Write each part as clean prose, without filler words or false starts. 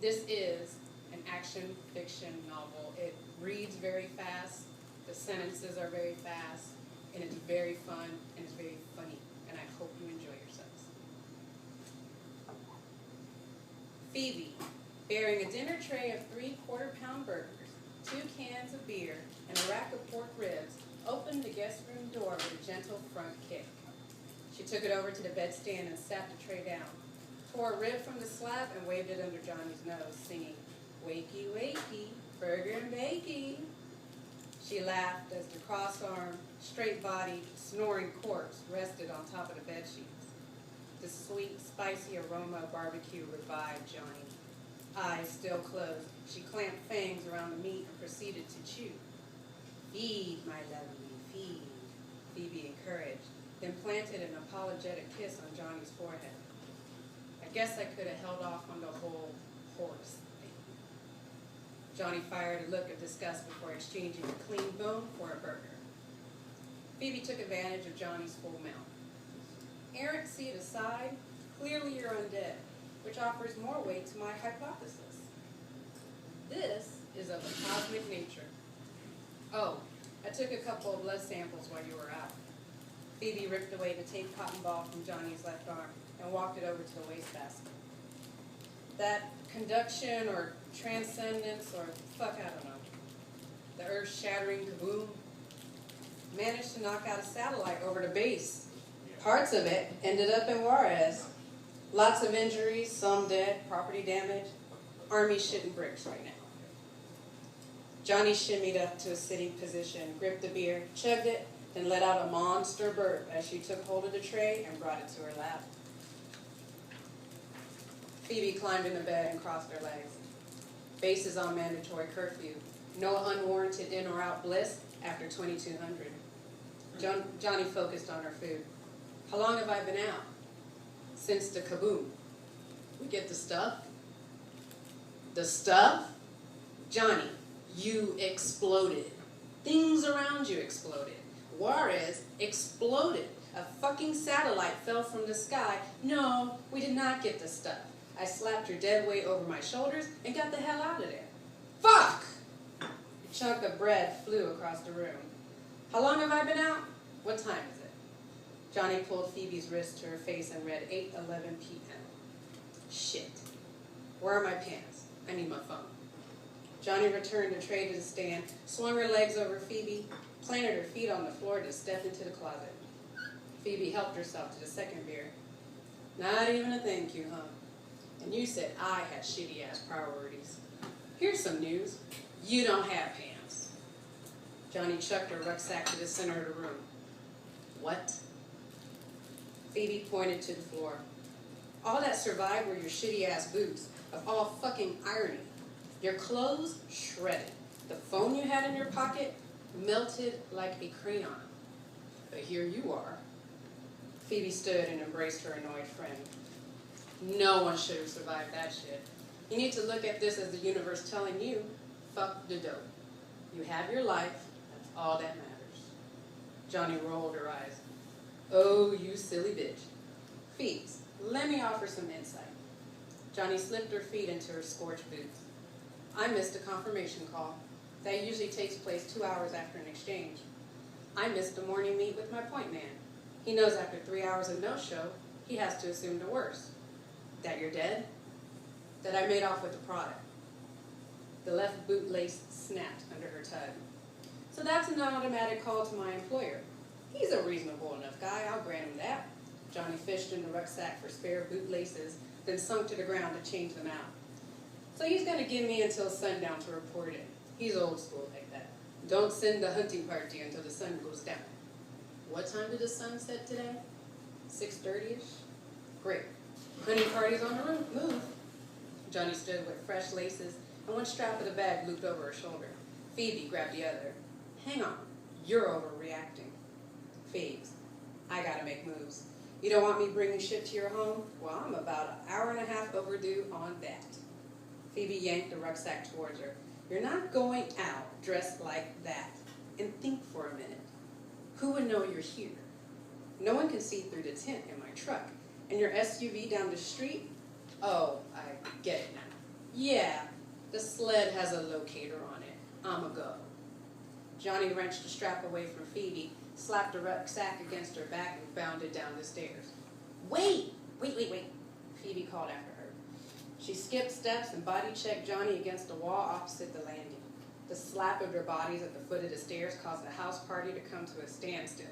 This is an action fiction novel. It reads very fast, the sentences are very fast, and it's very fun, and it's very funny, and I hope you enjoy yourselves. Phoebe, bearing a dinner tray of 3/4-pound burgers, 2 cans of beer, and a rack of pork ribs, opened the guest room door with a gentle front kick. She took it over to the bedstand and sat the tray down, tore a rib from the slab, and waved it under Johnny's nose, singing, "Wakey, wakey, burger and bakey." She laughed as the cross-armed, straight-bodied, snoring corpse rested on top of the bedsheets. The sweet, spicy aroma of barbecue revived Johnny. Eyes still closed, she clamped fangs around the meat and proceeded to chew. "Feed, my lovely, feed," Phoebe encouraged, then planted an apologetic kiss on Johnny's forehead. "I guess I could have held off on the whole horse thing." Johnny fired a look of disgust before exchanging a clean bone for a burger. Phoebe took advantage of Johnny's full mouth. "Errant seed aside, clearly you're undead, which offers more weight to my hypothesis. This is of a cosmic nature. Oh, I took a couple of blood samples while you were out." Phoebe ripped away the taped cotton ball from Johnny's left arm and walked it over to the wastebasket. "That conduction or transcendence or fuck, I don't know. The earth-shattering kaboom managed to knock out a satellite over the base. Parts of it ended up in Juarez. Lots of injuries, some dead, property damage. Army shitting bricks right now." Johnny shimmied up to a sitting position, gripped the beer, chugged it, then let out a monster burp as she took hold of the tray and brought it to her lap. Phoebe climbed in the bed and crossed her legs. Base is on mandatory curfew. No unwarranted in or out bliss after 2200. Johnny focused on her food. "How long have I been out?" "Since the kaboom." "We get the stuff?" "The stuff?" "Johnny, you exploded. Things around you exploded. Juarez exploded. A fucking satellite fell from the sky. No, we did not get the stuff. I slapped your dead weight over my shoulders and got the hell out of there." "Fuck!" A chunk of bread flew across the room. "How long have I been out? What time is it?" Johnny pulled Phoebe's wrist to her face and read 8:11 p.m. "Shit. Where are my pants? I need my phone." Johnny returned the tray to the stand, swung her legs over Phoebe, planted her feet on the floor to step into the closet. Phoebe helped herself to the second beer. "Not even a thank you, huh? And you said I had shitty-ass priorities. Here's some news. You don't have pants." Johnny chucked her rucksack to the center of the room. "What?" Phoebe pointed to the floor. "All that survived were your shitty-ass boots, of all fucking irony. Your clothes shredded. The phone you had in your pocket melted like a crayon. But here you are." Phoebe stood and embraced her annoyed friend. "No one should have survived that shit. You need to look at this as the universe telling you, fuck the dope. You have your life, that's all that matters." Johnny rolled her eyes. "Oh, you silly bitch. Fees, let me offer some insight." Johnny slipped her feet into her scorched boots. "I missed a confirmation call. That usually takes place 2 hours after an exchange. I missed a morning meet with my point man. He knows after 3 hours of no-show, he has to assume the worst. That you're dead? That I made off with the product." The left boot lace snapped under her tug. "So that's an automatic call to my employer. He's a reasonable enough guy, I'll grant him that." Johnny fished in the rucksack for spare boot laces, then sunk to the ground to change them out. "So he's going to give me until sundown to report it. He's old school like that. Don't send the hunting party until the sun goes down." "What time did the sun set today?" 6:30-ish. "Great. Hunting party's on the move." Johnny stood with fresh laces and one strap of the bag looped over her shoulder. Phoebe grabbed the other. "Hang on. You're overreacting." "Phoebes, I gotta make moves. You don't want me bringing shit to your home? Well, I'm about an hour and a half overdue on that." Phoebe yanked the rucksack towards her. "You're not going out dressed like that. And think for a minute. Who would know you're here? No one can see through the tint in my truck. And your SUV down the street? Oh, I get it now. Yeah, the sled has a locator on it. I'ma go. Johnny wrenched the strap away from Phoebe, slapped the rucksack against her back, and bounded down the stairs. Wait! Phoebe called after her. She skipped steps and body-checked Johnny against the wall opposite the landing. The slap of their bodies at the foot of the stairs caused the house party to come to a standstill.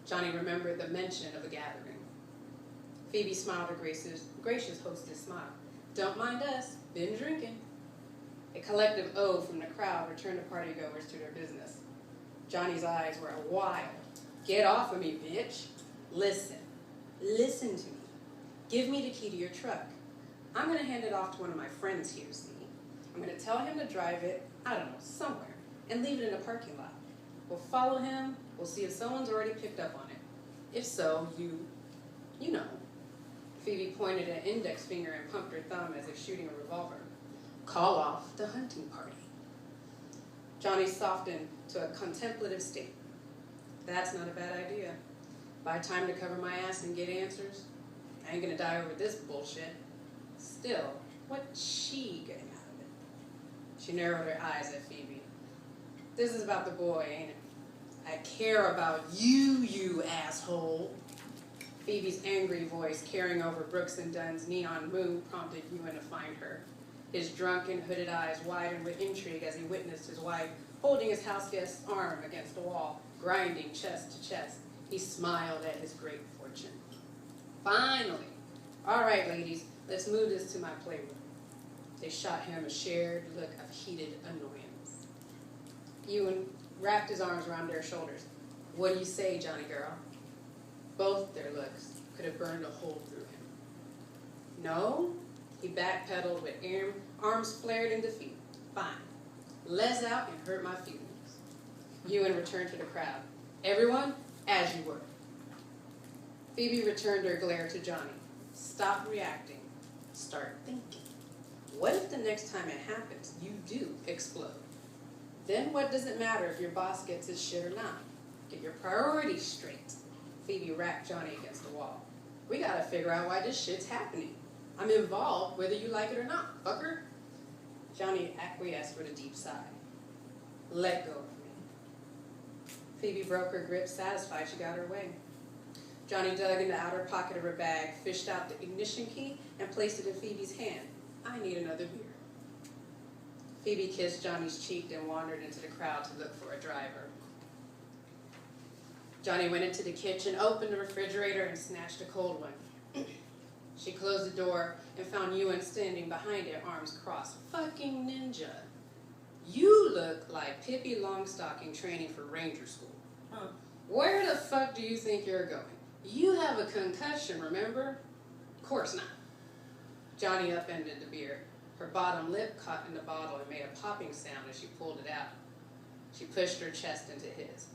Johnny remembered the mention of a gathering. Phoebe smiled a gracious hostess smile. Don't mind us, been drinking. A collective oath from the crowd returned the partygoers to their business. Johnny's eyes were wild. Get off of me, bitch. Listen to me. Give me the key to your truck. I'm going to hand it off to one of my friends here, see? I'm going to tell him to drive it, I don't know, somewhere, and leave it in a parking lot. We'll follow him, we'll see if someone's already picked up on it. If so, you know. Phoebe pointed an index finger and pumped her thumb as if shooting a revolver. Call off the hunting party. Johnny softened to a contemplative state. That's not a bad idea. Buy time to cover my ass and get answers. I ain't gonna die over this bullshit. Still, what's she getting out of it? She narrowed her eyes at Phoebe. This is about the boy, ain't it? I care about you asshole. Phoebe's angry voice carrying over Brooks and Dunn's neon moon prompted Ewan to find her. His drunken, hooded eyes widened with intrigue as he witnessed his wife holding his houseguest's arm against the wall, grinding chest to chest. He smiled at his great fortune. Finally. All right, ladies, let's move this to my playroom. They shot him a shared look of heated annoyance. Ewan wrapped his arms around their shoulders. What do you say, Johnny girl? Both their looks could have burned a hole through him. No? He backpedaled with arms flared in defeat. Fine. Les out and hurt my feelings. Ewan returned to the crowd. Everyone, as you were. Phoebe returned her glare to Johnny. Stop reacting. Start thinking. What if the next time it happens, you do explode? Then what does it matter if your boss gets his shit or not? Get your priorities straight. Phoebe racked Johnny against the wall. We gotta figure out why this shit's happening. I'm involved whether you like it or not, fucker. Johnny acquiesced with a deep sigh. Let go of me. Phoebe broke her grip, satisfied she got her way. Johnny dug in the outer pocket of her bag, fished out the ignition key, and placed it in Phoebe's hand. I need another beer. Phoebe kissed Johnny's cheek, then wandered into the crowd to look for a driver. Johnny went into the kitchen, opened the refrigerator, and snatched a cold one. She closed the door and found Ewan standing behind it, arms crossed. Fucking ninja. You look like Pippi Longstocking training for ranger school. Huh. Where the fuck do you think you're going? You have a concussion, remember? Of course not. Johnny upended the beer. Her bottom lip caught in the bottle and made a popping sound as she pulled it out. She pushed her chest into his.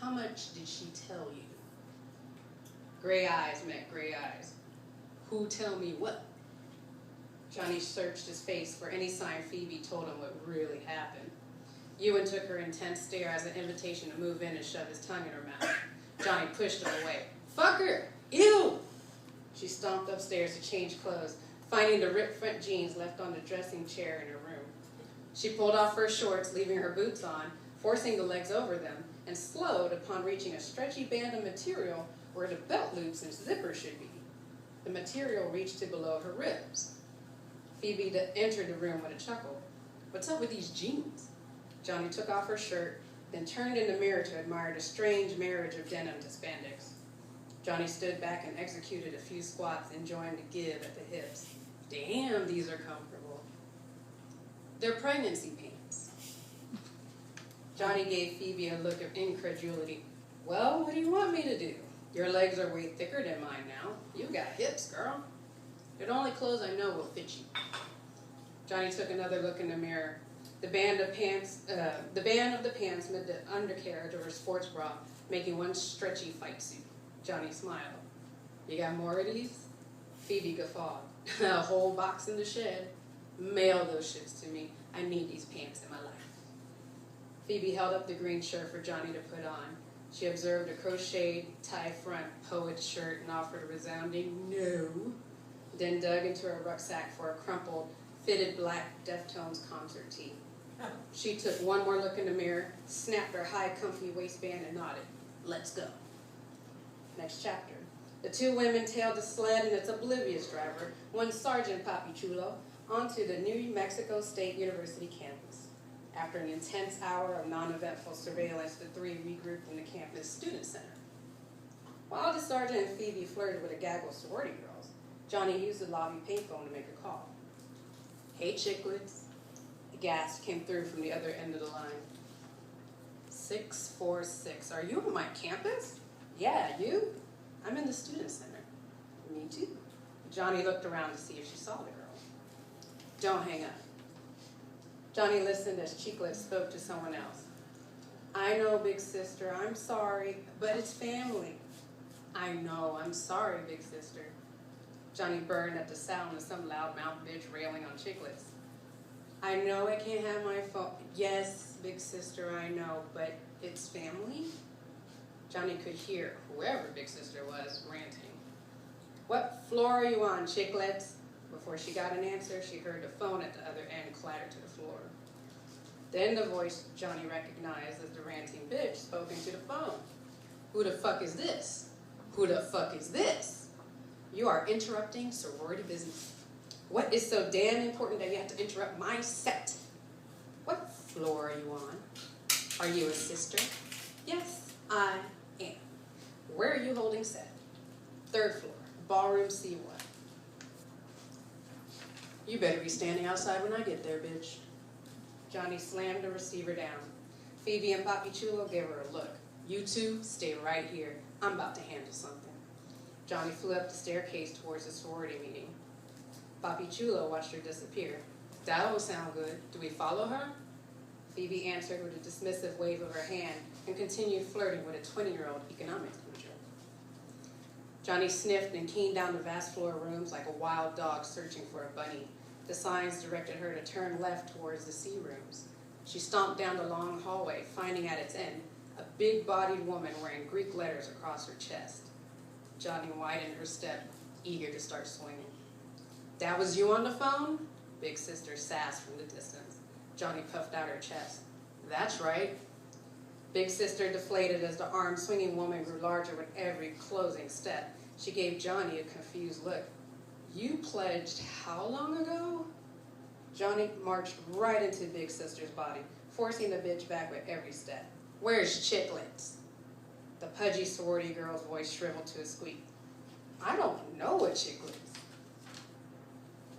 How much did she tell you? Gray eyes met gray eyes. Who tell me what? Johnny searched his face for any sign Phoebe told him what really happened. Ewan took her intense stare as an invitation to move in and shove his tongue in her mouth. Johnny pushed her away. Fucker! Ew! She stomped upstairs to change clothes, finding the ripped front jeans left on the dressing chair in her room. She pulled off her shorts, leaving her boots on, forcing the legs over them, and slowed upon reaching a stretchy band of material where the belt loops and zipper should be. The material reached to below her ribs. Phoebe entered the room with a chuckle. What's up with these jeans? Johnny took off her shirt, then turned in the mirror to admire the strange marriage of denim to spandex. Johnny stood back and executed a few squats, enjoying the give at the hips. Damn, these are comfortable. They're pregnancy pants. Johnny gave Phoebe a look of incredulity. Well, what do you want me to do? Your legs are way thicker than mine now. You got hips, girl. They're the only clothes I know will fit you. Johnny took another look in the mirror. The band of the pants met the undercarriage of her sports bra, making one stretchy fight suit. Johnny smiled. You got more of these? Phoebe guffawed. A whole box in the shed. Mail those shits to me. I need these pants in my life. Phoebe held up the green shirt for Johnny to put on. She observed a crocheted tie front poet shirt and offered a resounding no. Then dug into her rucksack for a crumpled fitted black Deftones concert tee. She took one more look in the mirror, snapped her high, comfy waistband, and nodded. Let's go. Next chapter. The two women tailed the sled and its oblivious driver, one Sergeant Papichulo, onto the New Mexico State University campus. After an intense hour of non-eventful surveillance, the three regrouped in the campus student center. While the sergeant and Phoebe flirted with a gaggle of sorority girls, Johnny used the lobby payphone to make a call. Hey, chicklets. A gasp came through from the other end of the line. 646. Are you on my campus? Yeah, you? I'm in the student center. Me too. Johnny looked around to see if she saw the girl. Don't hang up. Johnny listened as Chiclet spoke to someone else. I know, big sister, I'm sorry, but it's family. I know, I'm sorry, big sister. Johnny burned at the sound of some loudmouth bitch railing on Chiclets. I know I can't have my phone. Yes, big sister, I know, but it's family? Johnny could hear whoever big sister was ranting. What floor are you on, Chiclets? Before she got an answer, she heard the phone at the other end clatter to the floor. Then the voice Johnny recognized as the ranting bitch spoke into the phone. Who the fuck is this? Who the fuck is this? You are interrupting sorority business. What is so damn important that you have to interrupt my set? What floor are you on? Are you a sister? Yes, I am. Where are you holding set? 3rd floor, ballroom C1. You better be standing outside when I get there, bitch. Johnny slammed the receiver down. Phoebe and Papichulo gave her a look. You two, stay right here. I'm about to handle something. Johnny flew up the staircase towards the sorority meeting. Papichulo watched her disappear. That don't sound good. Do we follow her? Phoebe answered with a dismissive wave of her hand and continued flirting with a 20-year-old economics major. Johnny sniffed and keened down the vast floor rooms like a wild dog searching for a bunny. The signs directed her to turn left towards the C rooms. She stomped down the long hallway, finding at its end a big-bodied woman wearing Greek letters across her chest. Johnny widened her step, eager to start swinging. That was you on the phone? Big sister sassed from the distance. Johnny puffed out her chest. That's right. Big sister deflated as the arm-swinging woman grew larger with every closing step. She gave Johnny a confused look. You pledged how long ago? Johnny marched right into Big Sister's body, forcing the bitch back with every step. Where's Chiclets? The pudgy sorority girl's voice shriveled to a squeak. I don't know what Chiclets.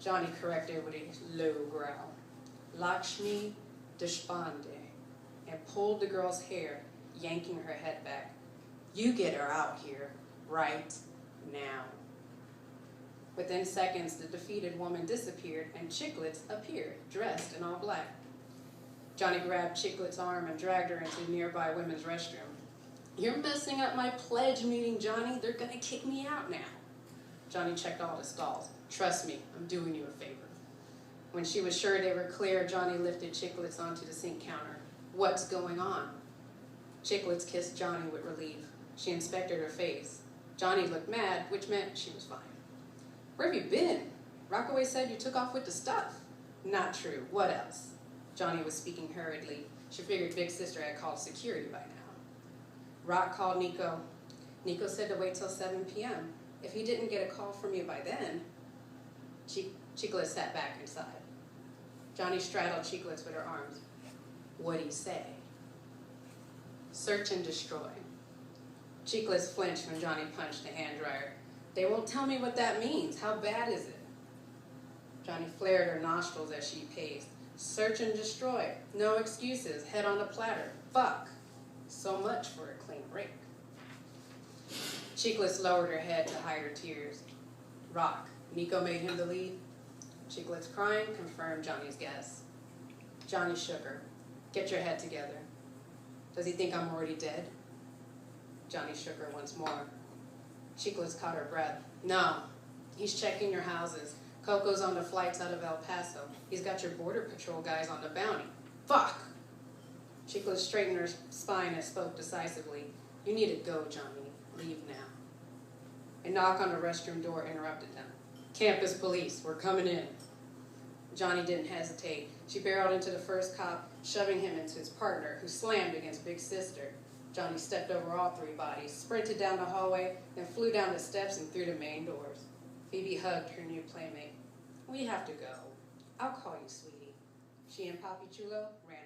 Johnny corrected with a low growl. Lakshmi Deshpande, and pulled the girl's hair, yanking her head back. You get her out here, right now. Within seconds, the defeated woman disappeared and Chiclets appeared, dressed in all black. Johnny grabbed Chiclets' arm and dragged her into the nearby women's restroom. You're messing up my pledge meeting, Johnny. They're gonna kick me out now. Johnny checked all the stalls. Trust me, I'm doing you a favor. When she was sure they were clear, Johnny lifted Chiclets onto the sink counter. What's going on? Chiclets kissed Johnny with relief. She inspected her face. Johnny looked mad, which meant she was fine. Where have you been? Rockaway said you took off with the stuff. Not true. What else? Johnny was speaking hurriedly. She figured Big Sister had called security by now. Rock called Nico. Nico said to wait till 7 p.m. If he didn't get a call from you by then, Chiclets sat back inside. Johnny straddled Chiclets with her arms. What'd he say? Search and destroy. Chiclets flinched when Johnny punched the hand dryer. They won't tell me what that means. How bad is it? Johnny flared her nostrils as she paced. Search and destroy. No excuses. Head on a platter. Fuck. So much for a clean break. Chiclets lowered her head to hide her tears. Rock. Nico made him the lead. Chiclets crying confirmed Johnny's guess. Johnny shook her. Get your head together. Does he think I'm already dead? Johnny shook her once more. Chiclets caught her breath. No. He's checking your houses. Coco's on the flights out of El Paso. He's got your border patrol guys on the bounty. Fuck! Chiclets straightened her spine and spoke decisively. You need to go, Johnny. Leave now. A knock on the restroom door interrupted them. Campus police, we're coming in. Johnny didn't hesitate. She barreled into the first cop, shoving him into his partner, who slammed against Big Sister. Johnny stepped over all three bodies, sprinted down the hallway, then flew down the steps and through the main doors. Phoebe hugged her new playmate. We have to go. I'll call you, sweetie. She and Papi Chulo ran